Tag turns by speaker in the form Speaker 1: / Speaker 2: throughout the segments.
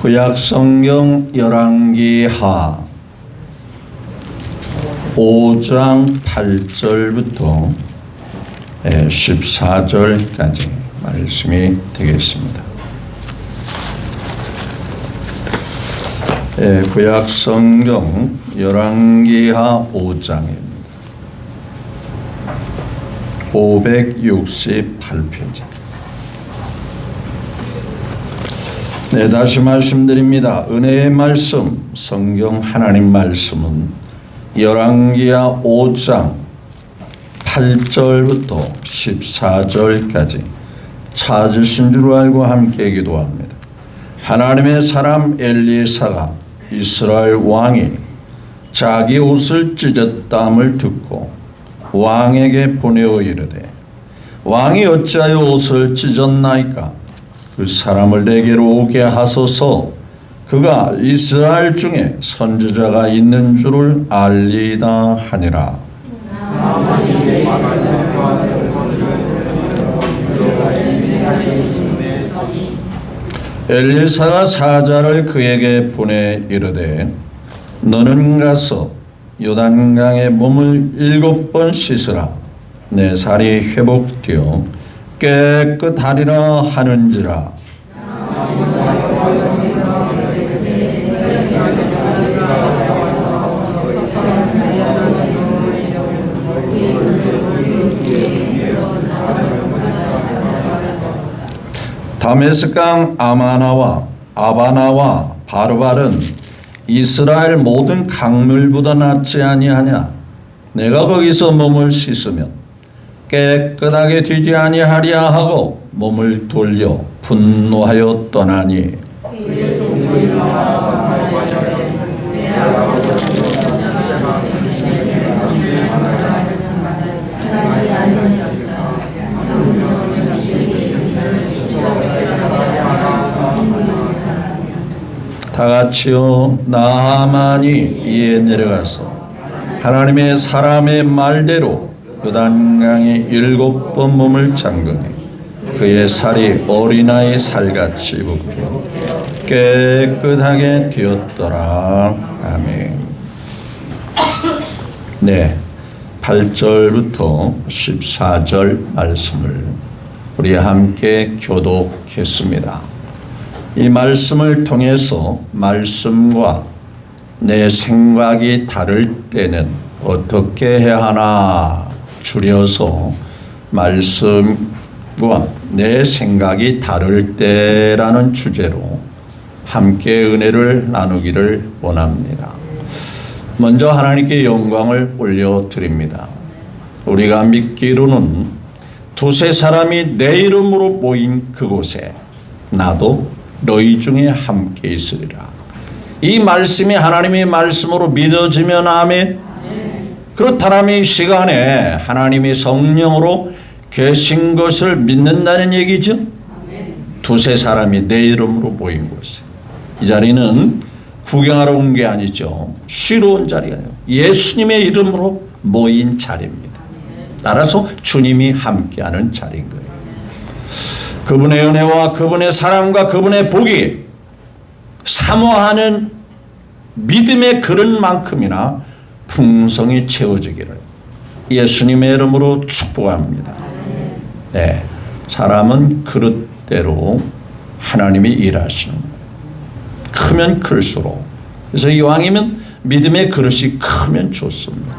Speaker 1: 구약성경 열왕기하 5장 8절부터 14절까지 말씀이 되겠습니다. 구약성경 열왕기하 5장입니다. 568페이지. 다시 말씀드립니다. 은혜의 말씀, 성경 하나님 말씀은 열왕기하 5장 8절부터 14절까지 찾으신 줄 알고 함께 기도합니다. 하나님의 사람 엘리사가 이스라엘 왕이 자기 옷을 찢었다함을 듣고 왕에게 보내어 이르되, 왕이 어찌하여 옷을 찢었나이까? 그 사람을 내게로 오게 하소서. 그가 이스라엘 중에 선지자가 있는 줄을 알리이다 하니라. 엘리사가 사자를 그에게 보내 이르되, 너는 가서 요단강에 몸을 7번 씻으라. 내 살이 회복되어 깨끗하리라 하는지라. 다메스강 아바나와 바르발은 이스라엘 모든 강물보다 낫지 아니하냐? 내가 거기서 몸을 씻으면 깨끗하게 되지 아니하리야 하고 몸을 돌려 분노하여 떠나니, 다같이요 나하만이 이에 내려가서 하나님의 사람의 말대로 요단강에 7번 몸을 잠그니 그의 살이 어린아이 살같이 붓고 깨끗하게 되었더라. 아멘. 8절부터 14절 말씀을 우리 함께 교독했습니다. 이 말씀을 통해서 말씀과 내 생각이 다를 때는 어떻게 해야 하나, 줄여서 말씀과 내 생각이 다를 때라는 주제로 함께 은혜를 나누기를 원합니다. 먼저 하나님께 영광을 올려드립니다. 우리가 믿기로는 두세 사람이 내 이름으로 모인 그곳에 나도 너희 중에 함께 있으리라. 이 말씀이 하나님의 말씀으로 믿어지면 아멘. 그렇다면 이 시간에 하나님이 성령으로 계신 것을 믿는다는 얘기죠. 두세 사람이 내 이름으로 모인 곳에, 이 자리는 구경하러 온 게 아니죠. 쉬러 온 자리가 아니에요. 예수님의 이름으로 모인 자리입니다. 따라서 주님이 함께하는 자리인 거예요. 그분의 은혜와 그분의 사랑과 그분의 복이 사모하는 믿음의 그릇만큼이나 풍성히 채워지기를 예수님의 이름으로 축복합니다. 사람은 그릇대로 하나님이 일하시는 거예요. 크면 클수록. 그래서 이왕이면 믿음의 그릇이 크면 좋습니다.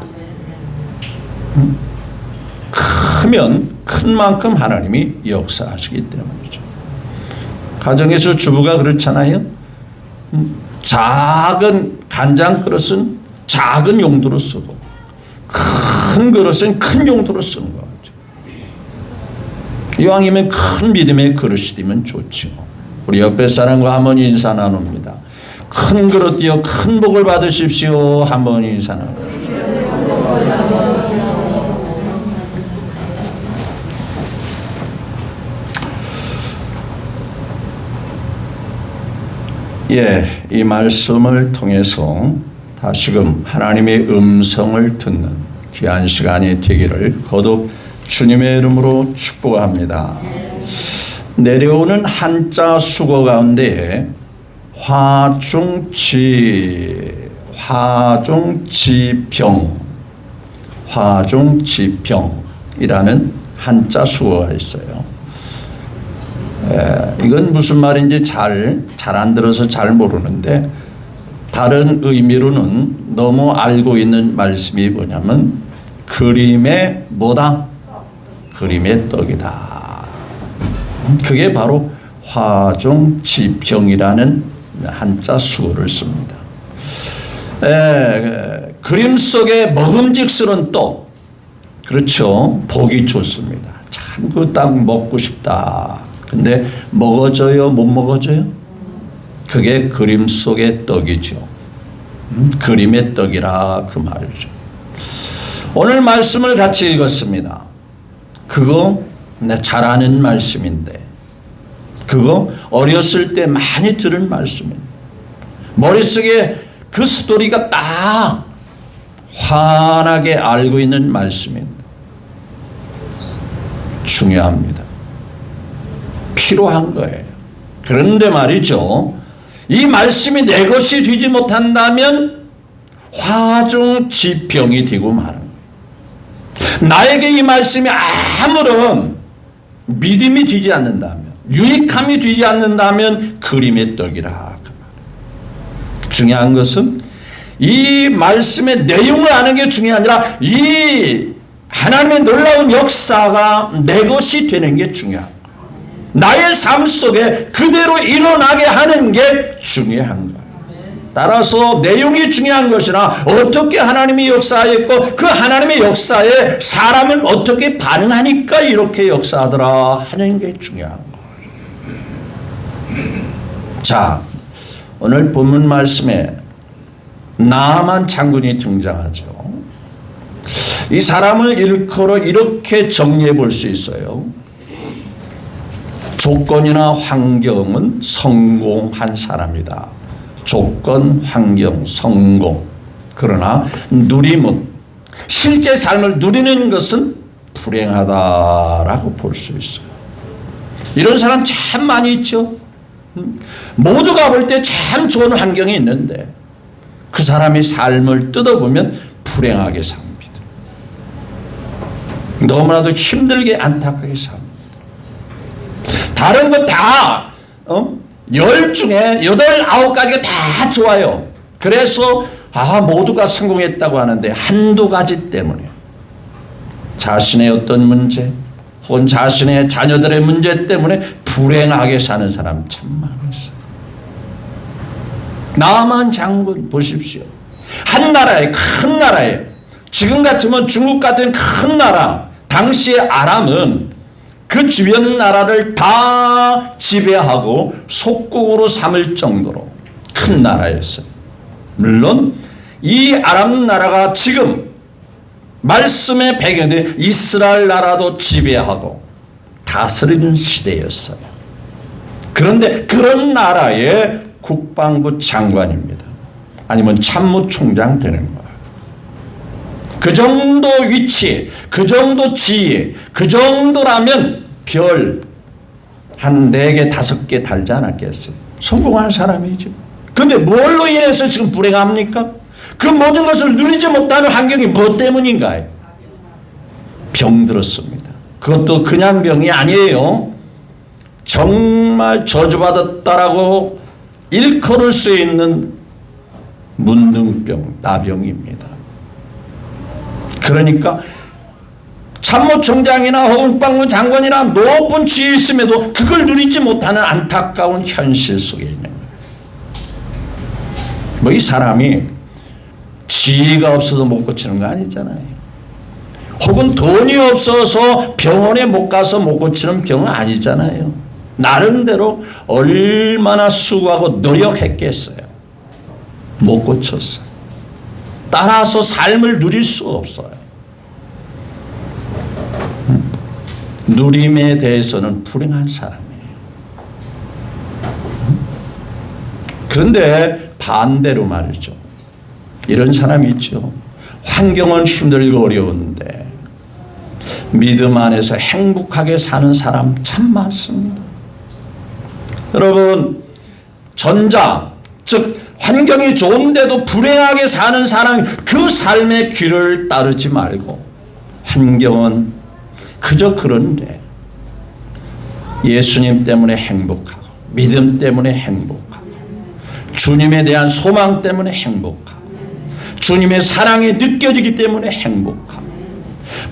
Speaker 1: 크면 큰 만큼 하나님이 역사하시기 때문이죠. 가정에서 주부가 그렇잖아요. 작은 간장 그릇은 작은 용도로 쓰고 큰 그릇은 큰 용도로 쓰는 거죠. 이왕이면 큰 믿음의 그릇이 되면 좋죠. 우리 옆에 사람과 한번 인사 나눕니다. 큰 그릇이요 큰 복을 받으십시오. 한번 인사 나누십시오. 이 말씀을 통해서 다시금 하나님의 음성을 듣는 귀한 시간이 되기를 거듭 주님의 이름으로 축복합니다. 내려오는 한자 수거 가운데 화중지병이라는 한자 수어가 있어요. 이건 무슨 말인지 잘 안 들어서 잘 모르는데, 다른 의미로는 너무 알고 있는 말씀이 뭐냐면 그림의 뭐다? 그림의 떡이다. 그게 바로 화중지병이라는 한자 수어를 씁니다. 그림 속에 먹음직스러운 떡, 그렇죠. 보기 좋습니다. 참 그 떡 먹고 싶다. 근데 먹어져요? 못 먹어져요? 그게 그림 속의 떡이죠. 그림의 떡이라 그 말이죠. 오늘 말씀을 같이 읽었습니다. 그거 잘 아는 말씀인데, 그거 어렸을 때 많이 들은 말씀입니다. 머릿속에 그 스토리가 딱 환하게 알고 있는 말씀입니다. 중요합니다. 필요한 거예요. 그런데 말이죠, 이 말씀이 내 것이 되지 못한다면 화중지병이 되고 마는 거예요. 나에게 이 말씀이 아무런 믿음이 되지 않는다면, 유익함이 되지 않는다면 그림의 떡이라. 중요한 것은 이 말씀의 내용을 아는 게 중요한 게 아니라 이 하나님의 놀라운 역사가 내 것이 되는 게 중요한 거예요. 나의 삶 속에 그대로 일어나게 하는 게 중요한 거예요. 따라서 내용이 중요한 것이나 어떻게 하나님이 역사했고 그 하나님의 역사에 사람은 어떻게 반응하니까 이렇게 역사하더라 하는 게 중요한 거예요. 자, 오늘 본문 말씀에 나아만 장군이 등장하죠. 이 사람을 일컬어 이렇게 정리해 볼 수 있어요. 조건이나 환경은 성공한 사람이다. 조건, 환경, 성공. 그러나 누림은, 실제 삶을 누리는 것은 불행하다라고 볼 수 있어요. 이런 사람 참 많이 있죠. 모두가 볼 때 참 좋은 환경이 있는데 그 사람이 삶을 뜯어보면 불행하게 삽니다. 너무나도 힘들게 안타깝게 삽니다. 다른 건 다 10 중에 8, 9가지가 다 좋아요. 그래서 모두가 성공했다고 하는데 한두 가지 때문에 자신의 어떤 문제 혹은 자신의 자녀들의 문제 때문에 불행하게 사는 사람 참 많았어요. 나아만 장군 보십시오. 한 나라에, 큰 나라에, 지금 같으면 중국 같은 큰 나라, 당시의 아람은 그 주변 나라를 다 지배하고 속국으로 삼을 정도로 큰 나라였어요. 물론 이 아람 나라가 지금 말씀의 배경에 이스라엘 나라도 지배하고 다스리는 시대였어요. 그런데 그런 나라의 국방부 장관입니다. 아니면 참모총장 되는 거예요. 그 정도 위치, 그 정도 지위, 그 정도라면 별 한 4개, 5개 달지 않았겠어요. 성공한 사람이죠. 그런데 뭘로 인해서 지금 불행합니까? 그 모든 것을 누리지 못하는 환경이 무엇 때문인가요? 병들었습니다. 그것도 그냥 병이 아니에요. 정말 저주받았다라고 일컬을 수 있는 문둥병, 나병입니다. 그러니까 참모총장이나 혹은 국방부 장관이나 높은 지위에 있음에도 그걸 누리지 못하는 안타까운 현실 속에 있는 거예요. 뭐 이 사람이 지위가 없어서 못 고치는 거 아니잖아요. 혹은 돈이 없어서 병원에 못 가서 못 고치는 병은 아니잖아요. 나름대로 얼마나 수고하고 노력했겠어요. 못 고쳤어요. 따라서 삶을 누릴 수 없어요. 누림에 대해서는 불행한 사람이에요. 그런데 반대로 말이죠. 이런 사람이 있죠. 환경은 힘들고 어려운데 믿음 안에서 행복하게 사는 사람 참 많습니다. 여러분, 전자, 즉 환경이 좋은데도 불행하게 사는 사람, 그 삶의 길을 따르지 말고 환경은 그저 그런데 예수님 때문에 행복하고 믿음 때문에 행복하고 주님에 대한 소망 때문에 행복하고 주님의 사랑이 느껴지기 때문에 행복하고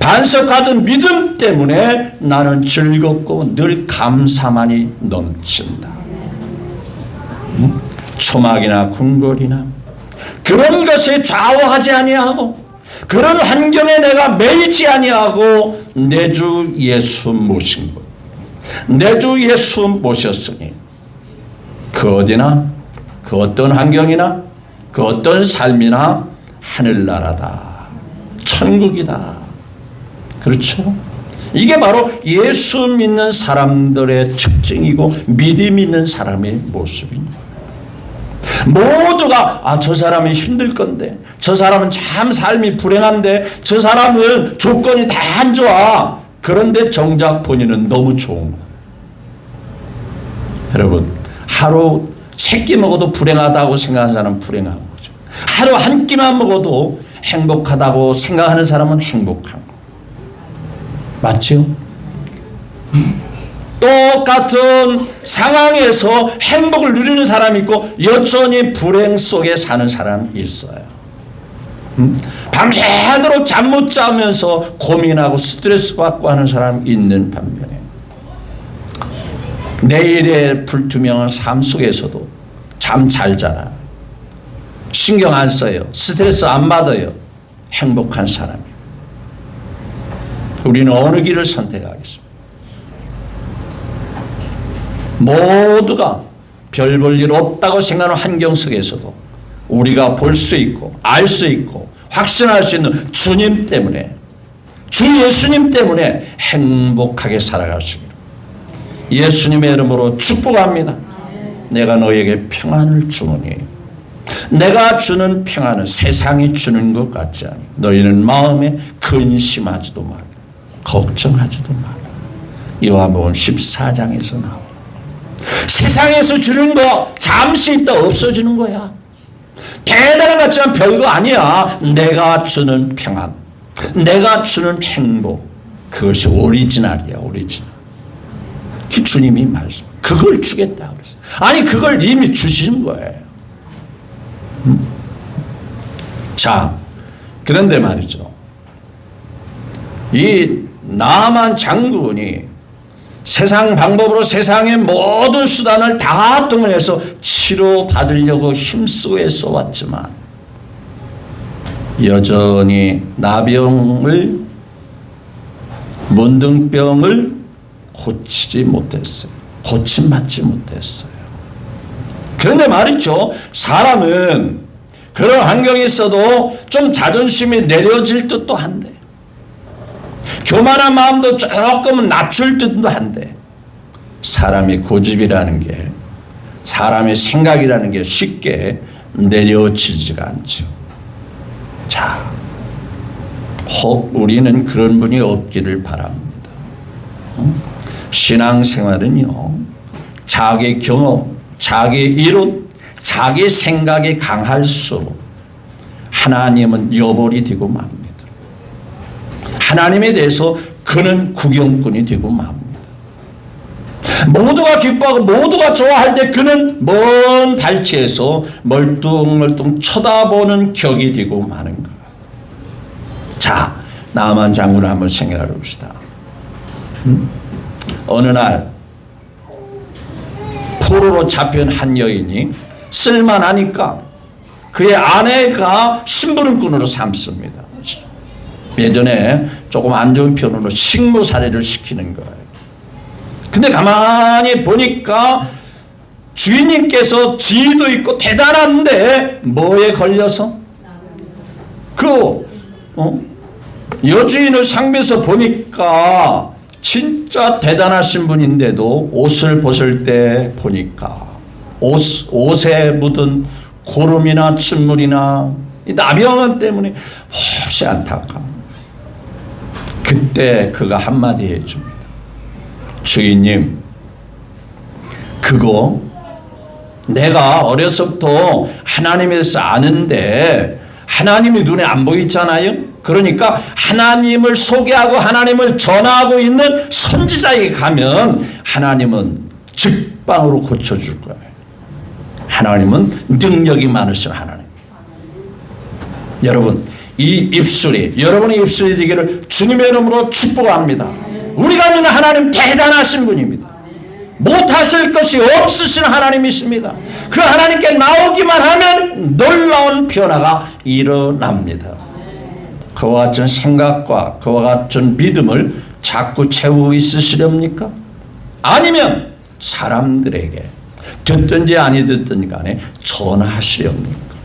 Speaker 1: 반석하던 믿음 때문에 나는 즐겁고 늘 감사만이 넘친다. 초막이나 궁궐이나 그런 것에 좌우하지 아니하고 그런 환경에 내가 매이지 아니하고 내 주 예수 모신 것, 내 주 예수 모셨으니 그 어디나 그 어떤 환경이나 그 어떤 삶이나 하늘나라다, 천국이다. 그렇죠? 이게 바로 예수 믿는 사람들의 특징이고 믿음 있는 사람의 모습입니다. 모두가 저 사람이 힘들 건데, 저 사람은 참 삶이 불행한데, 저 사람은 조건이 다 안 좋아. 그런데 정작 본인은 너무 좋은 거예요. 여러분, 하루 3끼 먹어도 불행하다고 생각하는 사람은 불행한 거죠. 하루 한 끼만 먹어도 행복하다고 생각하는 사람은 행복한 거. 맞죠? 똑같은 상황에서 행복을 누리는 사람이 있고 여전히 불행 속에 사는 사람이 있어요. 밤새도록 잠 못 자면서 고민하고 스트레스 받고 하는 사람이 있는 반면에 내일의 불투명한 삶 속에서도 잠 잘 자라, 신경 안 써요, 스트레스 안 받아요, 행복한 사람이에요. 우리는 어느 길을 선택하겠습니까? 모두가 별 볼 일 없다고 생각하는 환경 속에서도 우리가 볼 수 있고 알 수 있고 확신할 수 있는 주님 때문에, 주 예수님 때문에 행복하게 살아가시기를 예수님의 이름으로 축복합니다. 내가 너에게 평안을 주노니 내가 주는 평안은 세상이 주는 것 같지 않니 너희는 마음에 근심하지도 말고 걱정하지도 말고. 요한복음 14장에서 나와. 세상에서 주는 거 잠시 있다 없어지는 거야. 대단한 것 같지만 별거 아니야. 내가 주는 평안, 내가 주는 행복, 그것이 오리지널이야. 오리지널. 그 주님이 말씀, 그걸 주겠다 그랬어요. 아니 그걸 이미 주신 거예요. 자, 그런데 말이죠, 이 나만 장군이 세상 방법으로 세상의 모든 수단을 다 동원해서 치료받으려고 힘쓰고 애써 왔지만 여전히 나병을, 문둥병을 고치지 못했어요. 고침받지 못했어요. 그런데 말이죠, 사람은 그런 환경에 있어도 좀 자존심이 내려질 듯도 한데, 교만한 마음도 조금은 낮출 듯도 한데, 사람의 고집이라는 게, 사람의 생각이라는 게 쉽게 내려지지가 않죠. 자, 혹 우리는 그런 분이 없기를 바랍니다. 신앙생활은요, 자기 경험, 자기 이론, 자기 생각이 강할수록 하나님은 여벌이 되고 맙니다. 하나님에 대해서 그는 구경꾼이 되고 맙니다. 모두가 기뻐하고 모두가 좋아할 때 그는 먼 발치에서 멀뚱멀뚱 쳐다보는 격이 되고 마는 거예요. 자, 나만 장군을 한번 생각해 봅시다. 어느 날 포로로 잡힌 한 여인이 쓸만하니까 그의 아내가 심부름꾼으로 삼습니다. 예전에 조금 안 좋은 표현으로 식모살해를 시키는 거예요. 근데 가만히 보니까 주인님께서 지위도 있고 대단한데 뭐에 걸려서 여주인을 상대해서 보니까 진짜 대단하신 분인데도 옷을 벗을 때 보니까 옷에 묻은 고름이나 침물이나 이 나병원 때문에 혹시 안타까워. 그때 그가 한마디 해줍니다. 주인님, 그거 내가 어려서부터 하나님에 대해서 아는데 하나님이 눈에 안 보이잖아요. 그러니까 하나님을 소개하고 하나님을 전하고 있는 선지자에게 가면 하나님은 직방으로 고쳐줄 거예요. 하나님은 능력이 많으신 하나님. 여러분, 이 입술이 여러분의 입술이 되기를 주님의 이름으로 축복합니다. 우리가 믿는 하나님 대단하신 분입니다. 못하실 것이 없으신 하나님이십니다. 그 하나님께 나오기만 하면 놀라운 변화가 일어납니다. 그와 같은 생각과 그와 같은 믿음을 자꾸 채우고 있으시렵니까? 아니면 사람들에게 듣든지 아니 듣든지 간에 전하시렵니까?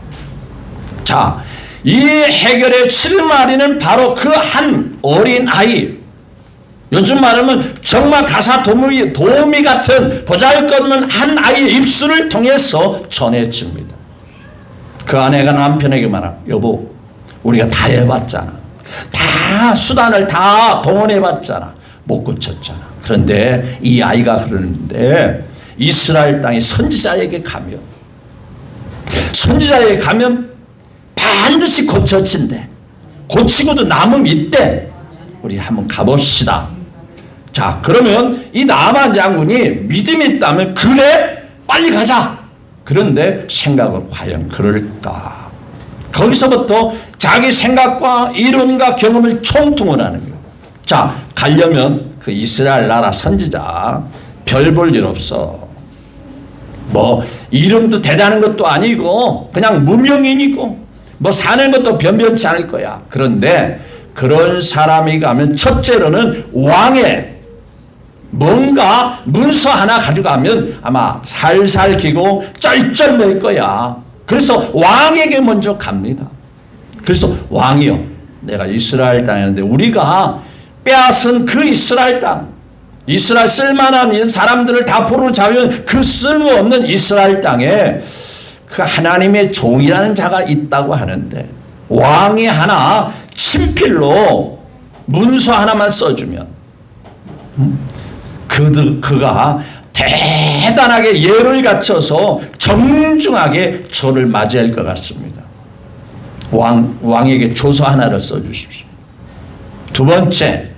Speaker 1: 자, 이 해결의 실마리는 바로 그 한 어린 아이, 요즘 말하면 정말 가사 도우미 같은 보잘것없는 한 아이의 입술을 통해서 전해집니다. 그 아내가 남편에게 말하고, 여보, 우리가 다 해봤잖아. 다 수단을 다 동원해봤잖아. 못 고쳤잖아. 그런데 이 아이가 그러는데 이스라엘 땅의 선지자에게 가면 반드시 고쳐진대. 고치고도 남음 있대. 우리 한번 가봅시다. 자, 그러면 이 나만 장군이 믿음이 있다면 그래, 빨리 가자. 그런데 생각을 과연 그럴까? 거기서부터 자기 생각과 이론과 경험을 총통을 하는 거예요. 자, 가려면 그 이스라엘 나라 선지자 별 볼 일 없어. 뭐 이름도 대단한 것도 아니고 그냥 무명인이고 뭐 사는 것도 변변치 않을 거야. 그런데 그런 사람이 가면 첫째로는 왕의 뭔가 문서 하나 가져가면 아마 살살 기고 쩔쩔맬 거야. 그래서 왕에게 먼저 갑니다. 그래서 왕이요, 내가 이스라엘 땅에 있는데 우리가 빼앗은 그 이스라엘 땅, 이스라엘 쓸만한 사람들을 다 포로로 잡은 그 쓸모없는 이스라엘 땅에 그 하나님의 종이라는 자가 있다고 하는데 왕이 하나 친필로 문서 하나만 써주면 그가 대단하게 예를 갖춰서 정중하게 저를 맞이할 것 같습니다. 왕에게 조서 하나를 써주십시오. 두 번째,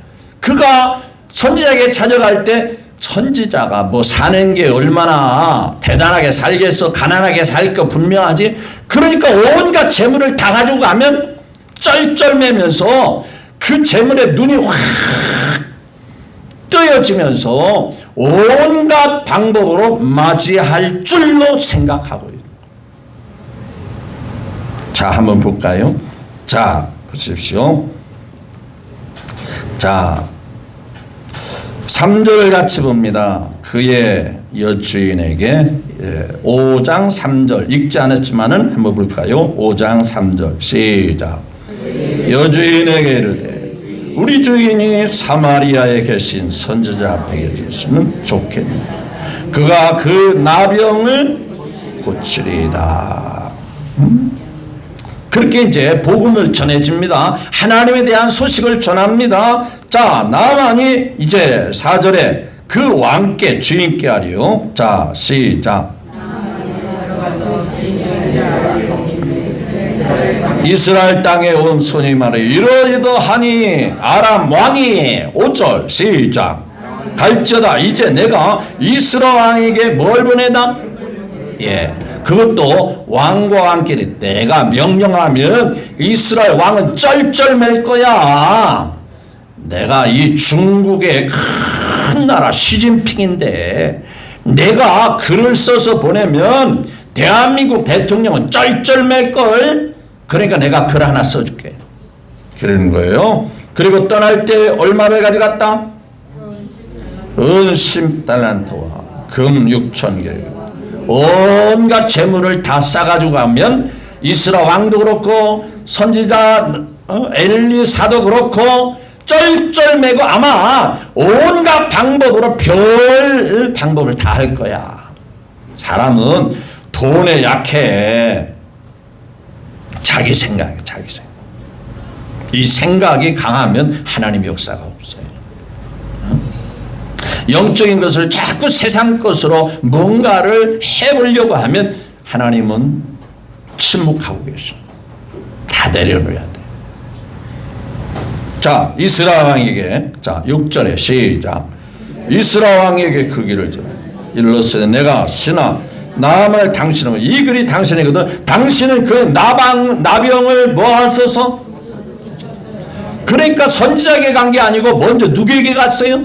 Speaker 1: 그가 선지자에게 찾아갈 때 선지자가 뭐 사는 게 얼마나 대단하게 살겠어, 가난하게 살 거 분명하지. 그러니까 온갖 재물을 다 가지고 가면 쩔쩔매면서 그 재물에 눈이 확 뜨여지면서 온갖 방법으로 맞이할 줄로 생각하고 있어요. 자, 한번 볼까요? 자, 보십시오. 자, 3절을 같이 봅니다. 그의 여주인에게 5장 3절 읽지 않았지만은 한번 볼까요? 5장 3절 시작. 여주인에게 이르되 우리 주인이 사마리아에 계신 선지자 앞에 계시면 좋겠네. 그가 그 나병을 고치리이다. 그렇게 이제 복음을 전해집니다. 하나님에 대한 소식을 전합니다. 자, 나만이 이제 4절에 그 왕께 주인께 하리요. 자, 시작. 이스라엘 땅에 온 손이 말해 이러이러하니 아람 왕이 5절 시작. 갈지어다 이제 내가 이스라엘 왕에게 뭘 보내다? 예, 그것도 왕과 함께 내가 명령하면 이스라엘 왕은 쩔쩔맬 거야. 내가 이 중국의 큰 나라 시진핑인데 내가 글을 써서 보내면 대한민국 대통령은 쩔쩔맬걸. 그러니까 내가 글 하나 써줄게. 그러는 거예요. 그리고 떠날 때 얼마를 가져갔다? 은 10달란트와 금 6,000개. 온갖 재물을 다 싸가지고 가면 이스라엘 왕도 그렇고 선지자 엘리사도 그렇고 쩔쩔매고 아마 온갖 방법으로 별 방법을 다 할 거야. 사람은 돈에 약해. 자기 생각이에요. 자기 생각. 이 생각이 강하면 하나님의 역사가 없어요. 영적인 것을 자꾸 세상 것으로 뭔가를 해보려고 하면 하나님은 침묵하고 계셔. 다 내려놓아야 돼. 자, 이스라 왕에게, 자, 6절에 시작. 이스라 왕에게 그 길을 줘. 일러스되 내가 신하 나아말 당신은 이 글이 당신이거든. 당신은 그 나병을 모아서서, 그러니까 선지자에게 간 게 아니고 먼저 누구에게 갔어요?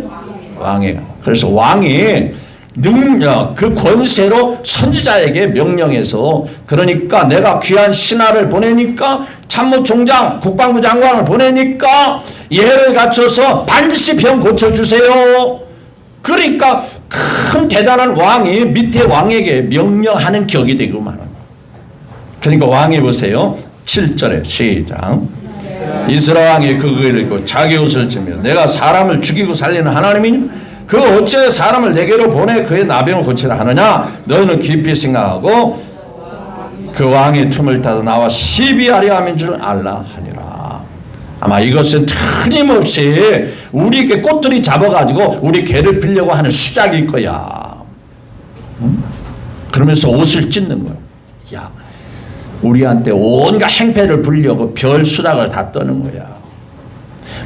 Speaker 1: 왕에게. 그래서 왕이 능력, 그 권세로 선지자에게 명령해서, 그러니까 내가 귀한 신하를 보내니까, 참모총장, 국방부 장관을 보내니까 예를 갖춰서 반드시 병 고쳐주세요. 그러니까 큰 대단한 왕이 밑에 왕에게 명령하는 격이 되고 말합니다. 그러니까 왕이 보세요. 7절에 시작. 이스라엘 왕이 그걸 읽고 자기 옷을 찌며 내가 사람을 죽이고 살리는 하나님이냐? 그 어째 사람을 내게로 보내 그의 나병을 고치라 하느냐? 너희는 깊이 생각하고 그 왕의 틈을 타서 나와 시비하려 함인 줄 알라 하니라. 아마 이것은 틀림없이 우리에게 꼬투리 잡아가지고 우리 개를 빌려고 하는 수작일 거야. 그러면서 옷을 찢는 거야. 야, 우리한테 온갖 행패를 부리려고 별 수작을 다 떠는 거야.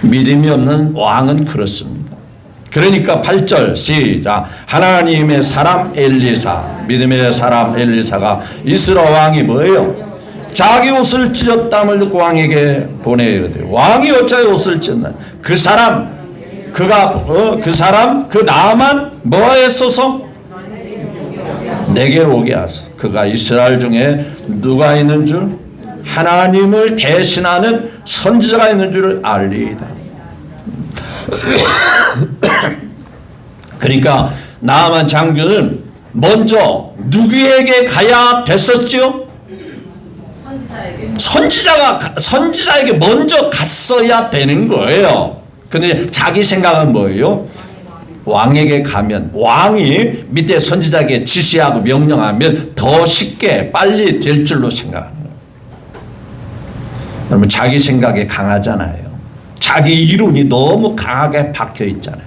Speaker 1: 믿음이 없는 왕은 그렇습니다. 그러니까 8절 시작. 하나님의 사람 엘리사, 믿음의 사람 엘리사가 이스라엘 왕이 뭐예요? 자기 옷을 찢었다함을 듣고 왕에게 보내 이르되 왕이 어찌하여 옷을 찢나? 그 사람 그 나만 뭐했소서? 내게로 오게 하소. 그가 이스라엘 중에 누가 있는 줄? 하나님을 대신하는 선지자가 있는 줄을 알리이다. 그러니까 나아만 장군은 먼저 누구에게 가야 됐었죠? 선지자에게 먼저 갔어야 되는 거예요. 근데 자기 생각은 뭐예요? 왕에게 가면, 왕이 밑에 선지자에게 지시하고 명령하면 더 쉽게 빨리 될 줄로 생각하는 거예요. 여러분, 자기 생각에 강하잖아요. 자기 이론이 너무 강하게 박혀 있잖아요.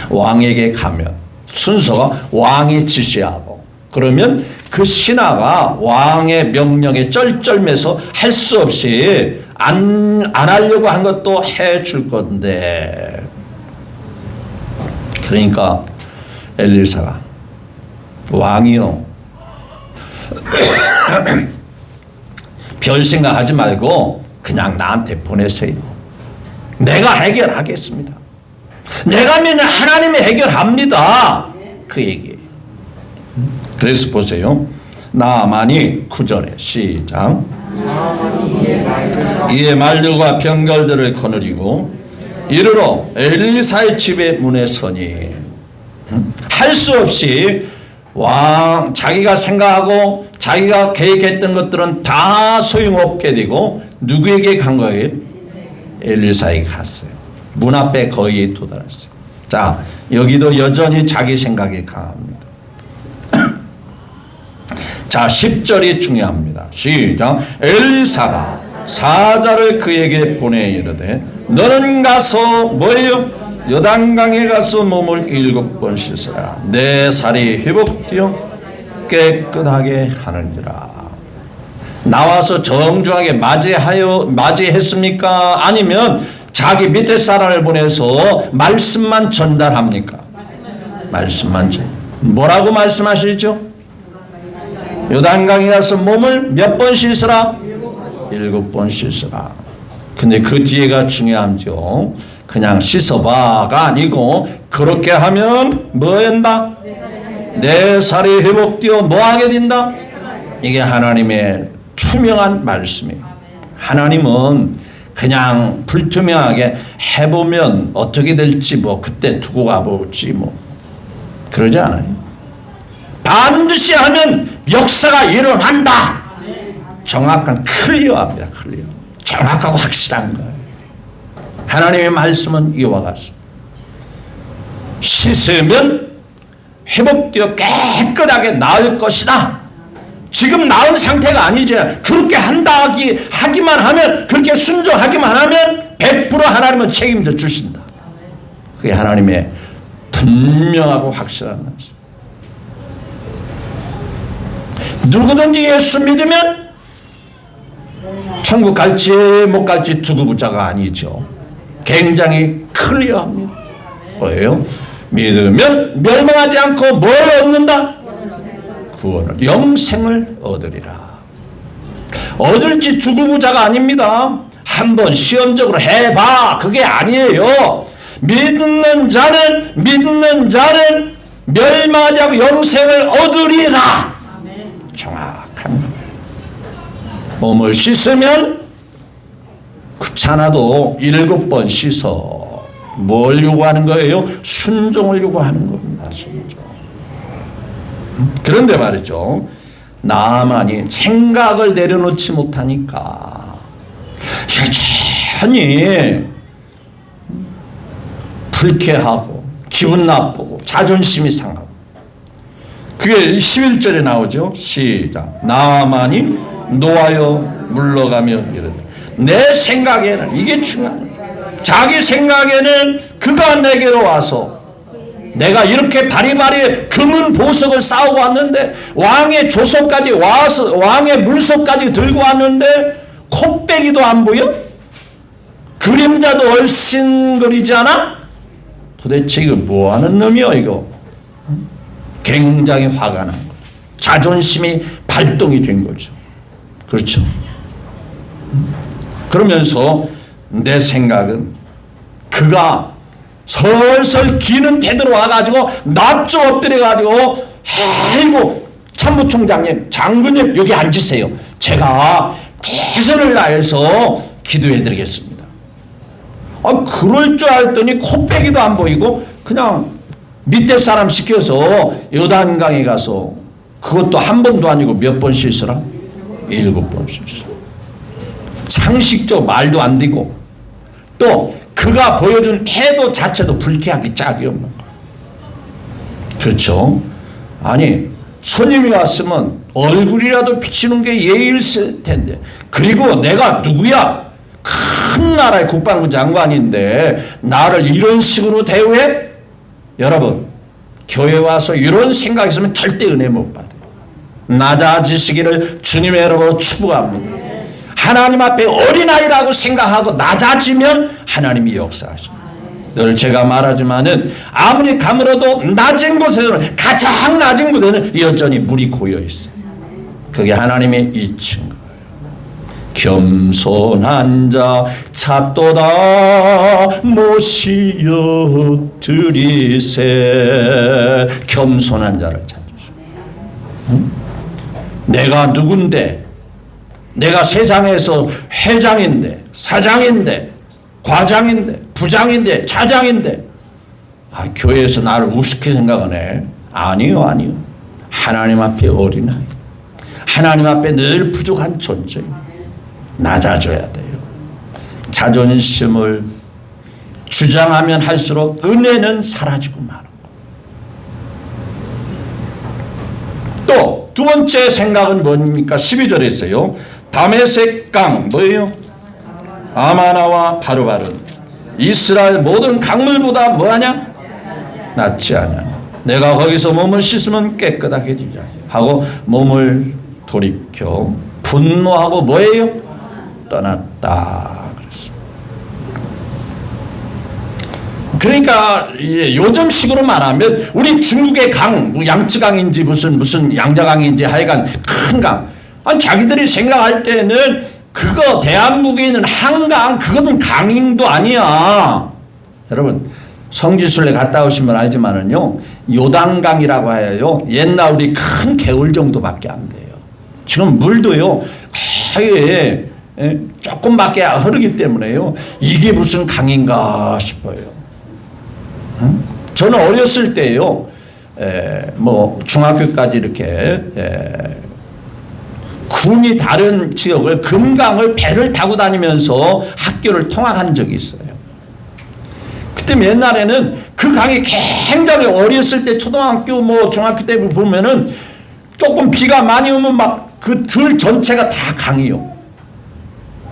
Speaker 1: 왕에게 가면 순서가 왕이 지시하고, 그러면 그 신하가 왕의 명령에 쩔쩔매서 할 수 없이 안 하려고 한 것도 해줄 건데, 그러니까 엘리사가 왕이요 별 생각하지 말고 그냥 나한테 보내세요. 내가 해결하겠습니다. 내가 믿는 하나님이 해결합니다. 그 얘기예요. 그래서 보세요. 나아만이 9절에 시작. 이에 말들과 병걸들을 거느리고 이르러 엘리사의 집의 문에 서니, 할 수 없이 왕 자기가 생각하고 자기가 계획했던 것들은 다 소용없게 되고 누구에게 간 거예요? 엘리사에게 갔어요. 문 앞에 거의 도달했어요. 자, 여기도 여전히 자기 생각이 강합니다. 자, 10절이 중요합니다. 시작. 엘리사가 사자를 그에게 보내 이르되 너는 가서 뭐예요? 요단강에 가서 몸을 7번 씻으라. 내 살이 회복되어 깨끗하게 하느니라. 나와서 정중하게 맞이했습니까? 아니면 자기 밑에 사람을 보내서 말씀만 전달합니까? 말씀만 전달. 뭐라고 말씀하시죠? 요단강에 가서 몸을 몇 번 씻으라? 7번 씻으라. 근데 그 뒤에가 중요하죠. 그냥 씻어봐가 아니고 그렇게 하면 뭐 한다? 내 살이 회복되어 뭐 하게 된다? 이게 하나님의 투명한 말씀이에요. 하나님은 그냥 불투명하게 해보면 어떻게 될지 뭐 그때 두고 가보지 뭐 그러지 않아요. 반드시 하면 역사가 일어난다. 정확한 클리어합니다. 클리어. 정확하고 확실한 거예요. 하나님의 말씀은 이와 같습니다. 씻으면 회복되어 깨끗하게 나을 것이다. 지금 나은 상태가 아니지. 그렇게 하기만 하면, 그렇게 순종하기만 하면 100% 하나님은 책임져 주신다. 그게 하나님의 분명하고 확실한 말씀. 누구든지 예수 믿으면 천국 갈지 못 갈지 두고 보자가 아니죠. 굉장히 클리어합니다. 뭐예요? 믿으면 멸망하지 않고 뭘 얻는다? 구원을, 영생을 얻으리라. 얻을지 두고 보자가 아닙니다. 한번 시험적으로 해봐. 그게 아니에요. 믿는 자는 멸망하지 않고 영생을 얻으리라. 정확한 겁니다. 몸을 씻으면 귀찮아도 7번 씻어. 뭘 요구하는 거예요? 순종을 요구하는 겁니다. 순종. 그런데 말이죠, 나만이 생각을 내려놓지 못하니까 여전히 불쾌하고 기분 나쁘고 자존심이 상하고. 그게 11절에 나오죠. 시작. 나만이 노하여 물러가며 이르되. 내 생각에는, 이게 중요합니다. 자기 생각에는 그가 내게로 와서 내가 이렇게 바리바리 금은 보석을 쌓고 왔는데, 왕의 조석까지 와서 왕의 물석까지 들고 왔는데 콧배기도 안 보여? 그림자도 얼씬거리지 않아? 도대체 이거 뭐하는 놈이야 이거? 굉장히 화가 난 거죠. 자존심이 발동이 된 거죠. 그렇죠? 그러면서 내 생각은 그가 설설 기는 태도로 와가지고 납조 엎드려가지고, 아이고 참모총장님, 장군님 여기 앉으세요. 제가 최선을 다해서 기도해드리겠습니다. 그럴 줄 알았더니 콧배기도 안 보이고 그냥 밑에 사람 시켜서 요단강에 가서, 그것도 한 번도 아니고 몇 번 씻으라? 7번 씻어. 상식적 말도 안 되고, 또 그가 보여준 태도 자체도 불쾌하기 짝이 없는 거예요. 그렇죠? 아니, 손님이 왔으면 얼굴이라도 비치는 게 예의일 텐데, 그리고 내가 누구야? 큰 나라의 국방부 장관인데 나를 이런 식으로 대우해? 여러분, 교회 와서 이런 생각 있으면 절대 은혜 못 받아요. 낮아지시기를 주님의 이름으로 축복합니다. 하나님 앞에 어린아이라고 생각하고 낮아지면 하나님이 역사하십니다. 늘 제가 말하지만은 아무리 가물어도 낮은 곳에서는, 가장 낮은 곳에는 여전히 물이 고여 있어요. 그게 하나님의 이친 거예요. 겸손한 자 찾도다 모시어 드리세. 겸손한 자를 찾으시오. 내가 누군데, 내가 세상에서 회장인데, 사장인데, 과장인데, 부장인데, 차장인데, 교회에서 나를 우습게 생각하네. 아니요. 하나님 앞에 어린아이, 하나님 앞에 늘 부족한 존재. 낮아져야 돼요. 자존심을 주장하면 할수록 은혜는 사라지고 마는 거. 또 두 번째 생각은 뭡니까? 12절에 있어요. 다메섹 강, 뭐예요? 아마나와 바르바른 이스라엘 모든 강물보다 뭐하냐? 낫지 않아. 내가 거기서 몸을 씻으면 깨끗하게 되자 하고 몸을 돌이켜 분노하고 뭐예요? 떠났다 그랬습니다. 그러니까 요즘식으로 말하면 우리 중국의 강, 양쯔강인지 무슨 양자강인지 하여간 큰 강, 자기들이 생각할 때는 그거 대한민국에 있는 한강, 그거는 강도 아니야. 여러분, 성지순례 갔다 오시면 알지만은요, 요단강이라고 해요. 옛날 우리 큰 개울 정도밖에 안 돼요. 지금 물도요 거의 조금밖에 흐르기 때문에요. 이게 무슨 강인가 싶어요. 저는 어렸을 때요, 뭐 중학교까지 이렇게 군이 다른 지역을, 금강을 배를 타고 다니면서 학교를 통학한 적이 있어요. 그때 옛날에는 그 강이 굉장히, 어렸을 때 초등학교 뭐 중학교 때 보면은 조금 비가 많이 오면 막 그 들 전체가 다 강이요.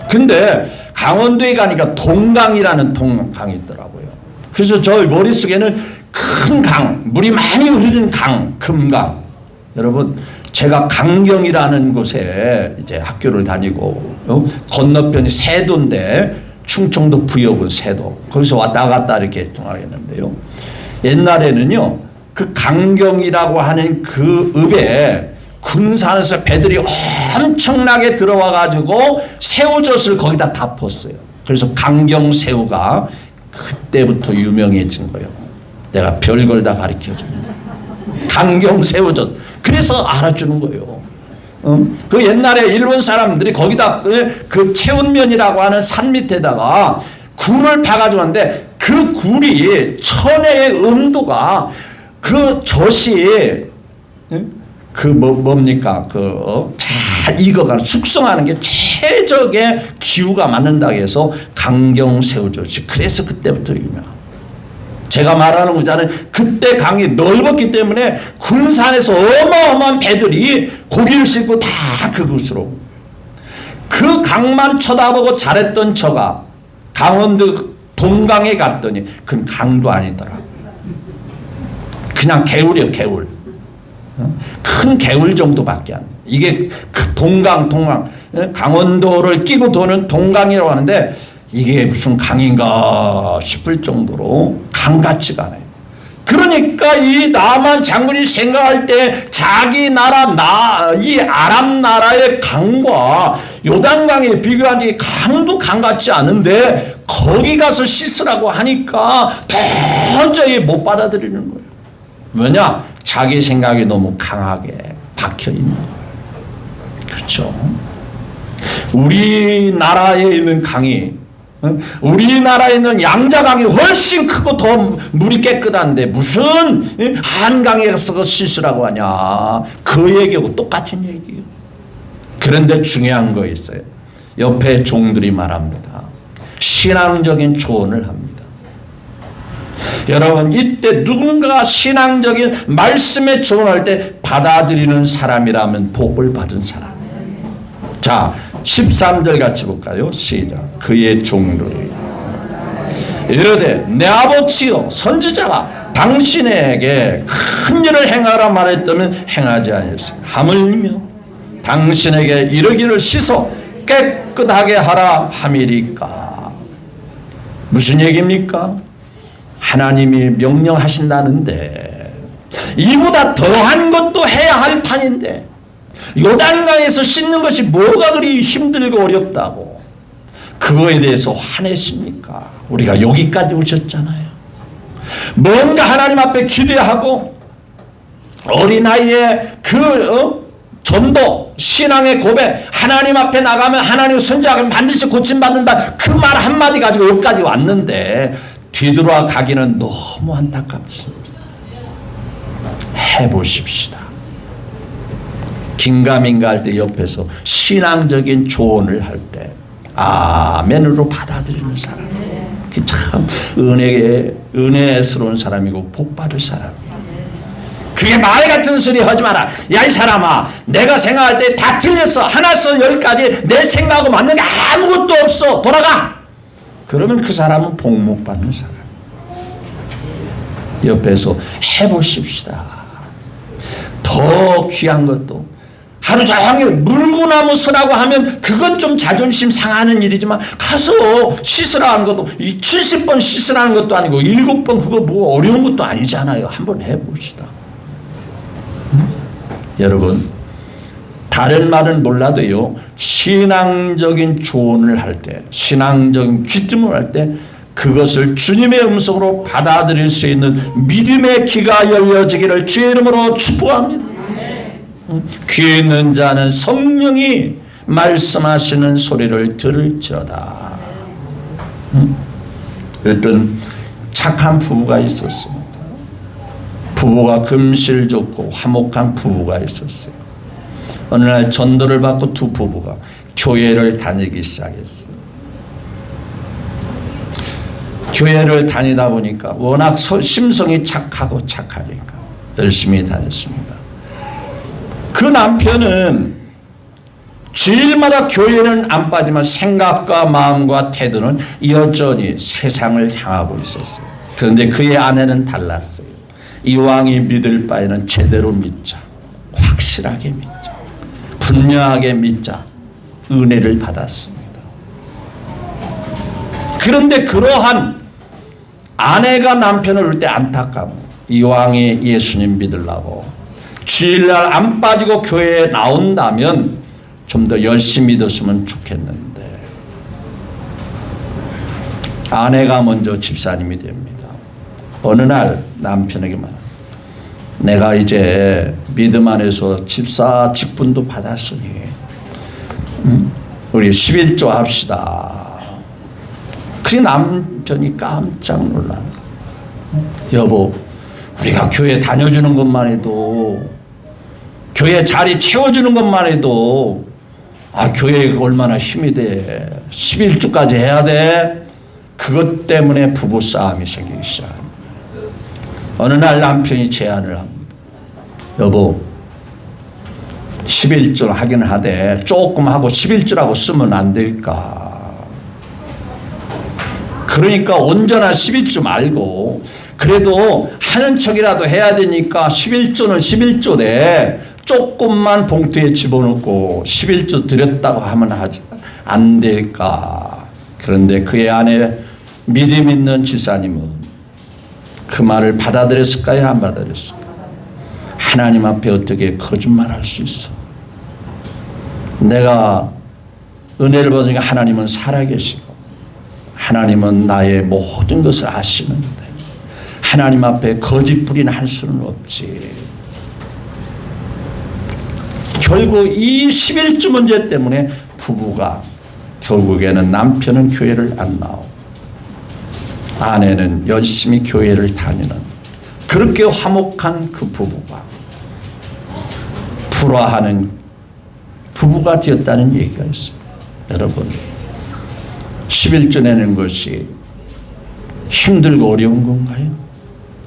Speaker 1: 근데 강원도에 가니까 동강이라는 동강이 있더라고요. 그래서 저 머릿속에는 큰 강, 물이 많이 흐르는 강, 금강. 여러분, 제가 강경이라는 곳에 이제 학교를 다니고, 건너편이 세도인데, 충청도 부여군 세도. 거기서 왔다 갔다 이렇게 통하겠는데요. 옛날에는요, 그 강경이라고 하는 그 읍에 군산에서 배들이 엄청나게 들어와 가지고 새우젓을 거기다 다 폈어요. 그래서 강경새우가 그때부터 유명해진 거예요. 내가 별걸 다 가르쳐주는 강경새우젓. 그래서 알아주는 거예요. 그 옛날에 일본 사람들이 거기다 그 체운면이라고 하는 산 밑에다가 굴을 파가지고 하는데 그 굴이 천혜의 음도가 그 젖이 뭡니까 잘 익어가는 숙성하는 게 최적의 기후가 맞는다고 해서 강경새우젓이 그래서 그때부터 유명합니다. 제가 말하는 거잖아요. 그때 강이 넓었기 때문에 군산에서 어마어마한 배들이 고기를 싣고 다 그곳으로 그 강만 쳐다보고 잘했던 저가 강원도 동강에 갔더니 그건 강도 아니더라고요. 그냥 개울이에요. 개울. 큰 개울 정도밖에 안 돼요. 이게 그 동강 강원도를 끼고 도는 동강이라고 하는데 이게 무슨 강인가 싶을 정도로 강 같지가 않아요. 그러니까 이 나만 장군이 생각할 때 자기 나라 이 아람 나라의 강과 요단강에 비교하니 강도 강 같지 않은데 거기 가서 씻으라고 하니까 도저히 못 받아들이는 거예요. 왜냐? 자기 생각이 너무 강하게 박혀 있는 거예요. 그렇죠? 우리나라에 있는 강이 우리나라에 있는 양자강이 훨씬 크고 더 물이 깨끗한데 무슨 한강에 가서 씻으라고 하냐. 그 얘기하고 똑같은 얘기예요. 그런데 중요한 거 있어요. 옆에 종들이 말합니다. 신앙적인 조언을 합니다. 여러분, 이때 누군가 신앙적인 말씀에 조언할 때 받아들이는 사람이라면 복을 받은 사람. 자, 13절 같이 볼까요? 시작. 그의 종들이 이르되 내 아버지여 선지자가 당신에게 큰 일을 행하라 말했다면 행하지 아니했으며 하물며 당신에게 이르기를 씻어 깨끗하게 하라 함이리까. 무슨 얘기입니까? 하나님이 명령하신다는데 이보다 더한 것도 해야 할 판인데 요단강에서 씻는 것이 뭐가 그리 힘들고 어렵다고 그거에 대해서 화내십니까? 우리가 여기까지 오셨잖아요. 뭔가 하나님 앞에 기대하고 어린아이의 전도 신앙의 고백 하나님 앞에 나가면 하나님 선지자가 반드시 고침받는다 그 말 한마디 가지고 여기까지 왔는데 뒤돌아 가기는 너무 안타깝습니다. 해보십시다. 긴가민가 할 때 옆에서 신앙적인 조언을 할 때 아멘으로 받아들이는 사람. 그 참 은혜스러운 사람이고 복받을 사람이에요. 그게 말 같은 소리 하지 마라. 야, 이 사람아, 내가 생각할 때 다 틀렸어. 하나서 열까지 내 생각하고 맞는 게 아무것도 없어. 돌아가. 그러면 그 사람은 복 못 받는 사람. 옆에서 해보십시다. 더 귀한 것도 하루 종일 물구나무 서라고 하면 그건 좀 자존심 상하는 일이지만 가서 씻으라는 것도 70번 씻으라는 것도 아니고 7번 그거 뭐 어려운 것도 아니잖아요. 한번 해봅시다. 여러분, 다른 말은 몰라도요, 신앙적인 조언을 할 때, 신앙적인 귀뜸을 할 때 그것을 주님의 음성으로 받아들일 수 있는 믿음의 귀가 열려지기를 주의 이름으로 축복합니다. 귀 있는 자는 성령이 말씀하시는 소리를 들을지어다. 그랬던 착한 부부가 있었습니다. 부부가 금실 좋고 화목한 부부가 있었어요. 어느 날 전도를 받고 두 부부가 교회를 다니기 시작했어요. 교회를 다니다 보니까 워낙 심성이 착하고 착하니까 열심히 다녔습니다. 그 남편은 주일마다 교회는 안 빠지만 생각과 마음과 태도는 여전히 세상을 향하고 있었어요. 그런데 그의 아내는 달랐어요. 이왕이 믿을 바에는 제대로 믿자. 확실하게 믿자. 분명하게 믿자. 은혜를 받았습니다. 그런데 그러한 아내가 남편을 올 때 안타까움. 이왕에 예수님 믿으려고 주일날 안 빠지고 교회에 나온다면 좀 더 열심히 믿었으면 좋겠는데 아내가 먼저 집사님이 됩니다. 어느 날 남편에게 말합니다. 내가 이제 믿음 안에서 집사 직분도 받았으니 우리 11조 합시다. 그래 남편이 깜짝 놀라. 여보, 우리가 교회 다녀주는 것만 해도, 교회 자리 채워주는 것만 해도 교회가 얼마나 힘이 돼. 11조까지 해야 돼. 그것 때문에 부부싸움이 생기기 시작합니다. 어느 날 남편이 제안을 합니다. 여보, 11조 하긴 하되 조금 하고 11조라고 쓰면 안 될까? 그러니까 온전한 11조 말고 그래도 하는 척이라도 해야 되니까 11조는 11조대 조금만 봉투에 집어넣고 11조 드렸다고 하면 안 될까? 그런데 그의 아내 믿음 있는 지사님은 그 말을 받아들였을까요? 안 받아들였을까요? 하나님 앞에 어떻게 거짓말할 수 있어? 내가 은혜를 받으니까 하나님은 살아계시고 하나님은 나의 모든 것을 아시는데 하나님 앞에 거짓 부리는 할 수는 없지. 결국 이 11조 문제 때문에 부부가 결국에는 남편은 교회를 안 나오고 아내는 열심히 교회를 다니는 그렇게 화목한 그 부부가 불화하는 부부가 되었다는 얘기가 있어요. 여러분 11조 내는 것이 힘들고 어려운 건가요?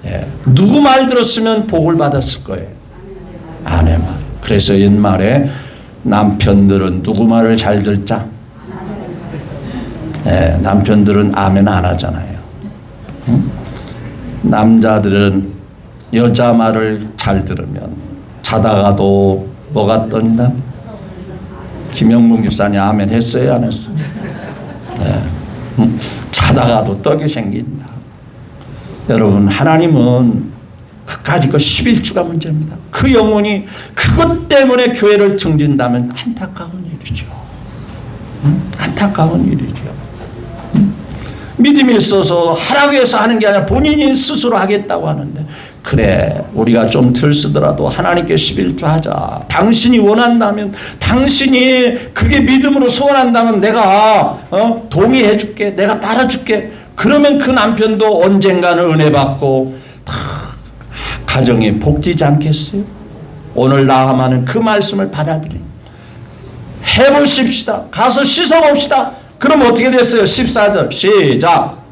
Speaker 1: 네. 누구 말 들었으면 복을 받았을 거예요? 아내 말. 그래서 옛말에 남편들은 누구 말을 잘 듣자? 네. 남편들은 아멘 안 하잖아요. 응? 남자들은 여자 말을 잘 들으면 자다가도 뭐가 떤다? 김영문 교사님 아멘 했어요? 안 했어요? 네. 자다가도 떡이 생긴다. 여러분 하나님은 그까짓 거 11주가 문제입니다. 그 영혼이 그것 때문에 교회를 등진다면 안타까운 일이죠. 안타까운 일이죠. 믿음이 있어서 하라고 해서 하는 게 아니라 본인이 스스로 하겠다고 하는데 그래 우리가 좀 덜 쓰더라도 하나님께 11조 하자. 당신이 원한다면 당신이 그게 믿음으로 소원한다면 내가 동의해 줄게. 내가 따라 줄게. 그러면 그 남편도 언젠가는 은혜 받고 다 가정이 복되지 않겠어요? 오늘 나아마는 그 말씀을 받아들이 해보십시다. 가서 씻어봅시다. 그럼 어떻게 됐어요? 14절 시작.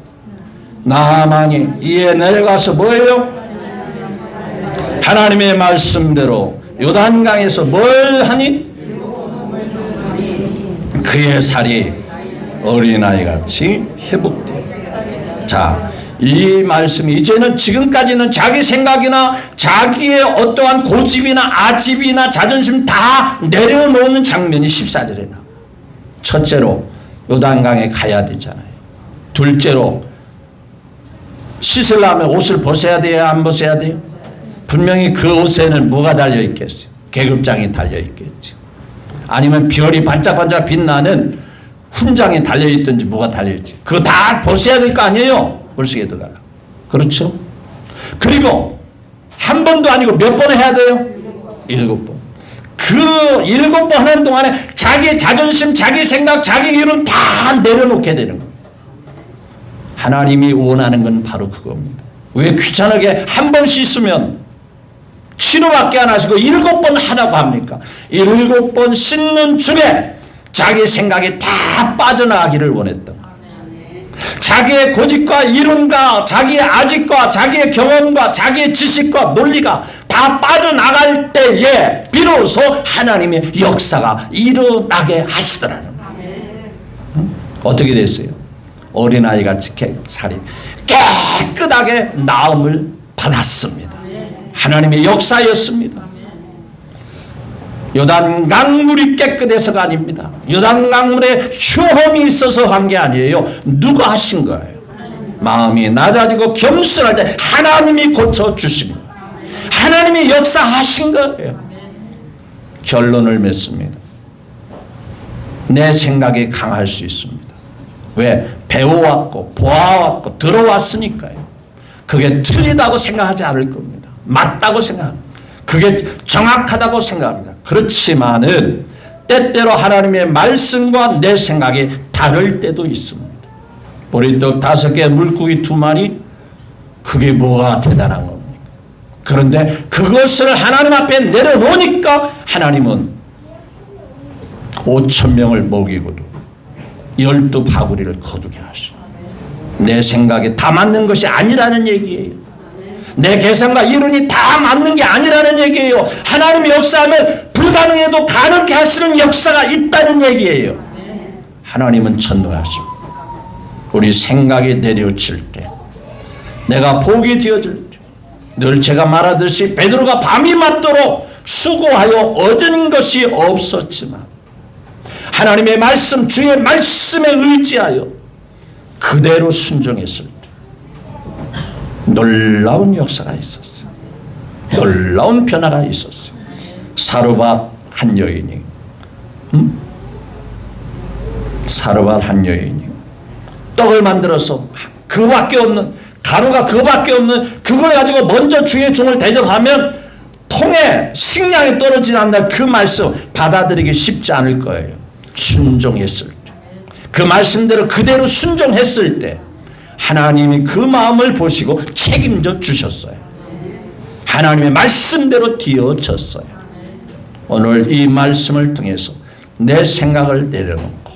Speaker 1: 나아만이 이에 내려가서 뭐예요? 하나님의 말씀대로 요단강에서 뭘 하니? 그의 살이 어린아이같이 회복되어. 자, 이 말씀이 이제는 지금까지는 자기 생각이나 자기의 어떠한 고집이나 아집이나 자존심 다 내려놓는 장면이 14절에 나와요. 첫째로 요단강에 가야 되잖아요. 둘째로 씻으려면 옷을 벗어야 돼요? 안 벗어야 돼요? 분명히 그 옷에는 뭐가 달려있겠어요? 계급장이 달려있겠죠. 아니면 별이 반짝반짝 빛나는 훈장이 달려있든지 뭐가 달려있지. 그거 다 벗어야 될 거 아니에요? 물속에 들어가려. 그렇죠? 그리고 한 번도 아니고 몇 번 해야 돼요? 7번. 그 7번 하는 동안에 자기 자존심, 자기 생각, 자기 이유는 다 내려놓게 되는 거예요. 하나님이 원하는 건 바로 그겁니다. 왜 귀찮게 한 번 씻으면 신호밖에 안 하시고 7번 하라고 합니까? 7번 씻는 중에 자기 생각이 다 빠져나가기를 원했던 거예요. 자기의 고집과 이론과 자기의 아집과 자기의 경험과 자기의 지식과 논리가 다 빠져나갈 때에 비로소 하나님의 역사가 일어나게 하시더라는 거예요. 어떻게 됐어요? 어린아이같이 살이 깨끗하게 나음을 받았습니다. 하나님의 역사였습니다. 요단 강물이 깨끗해서가 아닙니다. 요단 강물에 효험이 있어서 한 게 아니에요. 누가 하신 거예요? 마음이 낮아지고 겸손할 때 하나님이 고쳐주신 거예요. 하나님이 역사하신 거예요. 결론을 맺습니다. 내 생각이 강할 수 있습니다. 왜? 배워왔고 보아왔고 들어왔으니까요. 그게 틀리다고 생각하지 않을 겁니다. 맞다고 생각합니다. 그게 정확하다고 생각합니다. 그렇지만은 때때로 하나님의 말씀과 내 생각이 다를 때도 있습니다. 보리떡 5개, 물고기 2마리, 그게 뭐가 대단한 겁니까? 그런데 그것을 하나님 앞에 내려놓으니까 하나님은 5,000명을 먹이고도 12바구리를 거두게 하셔. 내 생각에 다 맞는 것이 아니라는 얘기예요. 내 계산과 이론이 다 맞는 게 아니라는 얘기예요. 하나님의 역사하면 불가능해도 가능케 하시는 역사가 있다는 얘기예요. 하나님은 전능하십니다. 우리 생각이 내려칠 때, 내가 복이 되어질 때, 늘 제가 말하듯이 베드로가 밤이 맞도록 수고하여 얻은 것이 없었지만 하나님의 말씀, 주의 말씀에 의지하여 그대로 순종했을 때 놀라운 역사가 있었어요. 놀라운 변화가 있었어요. 사르밧 한 여인이, 사르밧 한 여인이 떡을 만들어서 그거밖에 없는, 가루가 그거밖에 없는 그걸 가지고 먼저 주의 종을 대접하면 통에 식량이 떨어지지 않는다. 그 말씀 받아들이기 쉽지 않을 거예요. 순종했을 때, 그 말씀대로 그대로 순종했을 때 하나님이 그 마음을 보시고 책임져 주셨어요. 하나님의 말씀대로 뒤어졌어요. 오늘 이 말씀을 통해서 내 생각을 내려놓고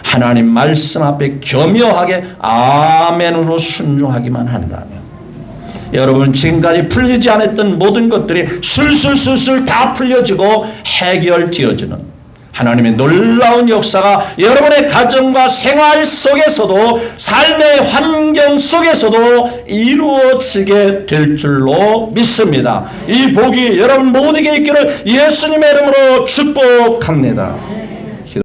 Speaker 1: 하나님 말씀 앞에 겸허하게 아멘으로 순종하기만 한다면 여러분 지금까지 풀리지 않았던 모든 것들이 술술술술 다 풀려지고 해결되어지는 하나님의 놀라운 역사가 여러분의 가정과 생활 속에서도 삶의 환경 속에서도 이루어지게 될 줄로 믿습니다. 이 복이 여러분 모두에게 있기를 예수님의 이름으로 축복합니다.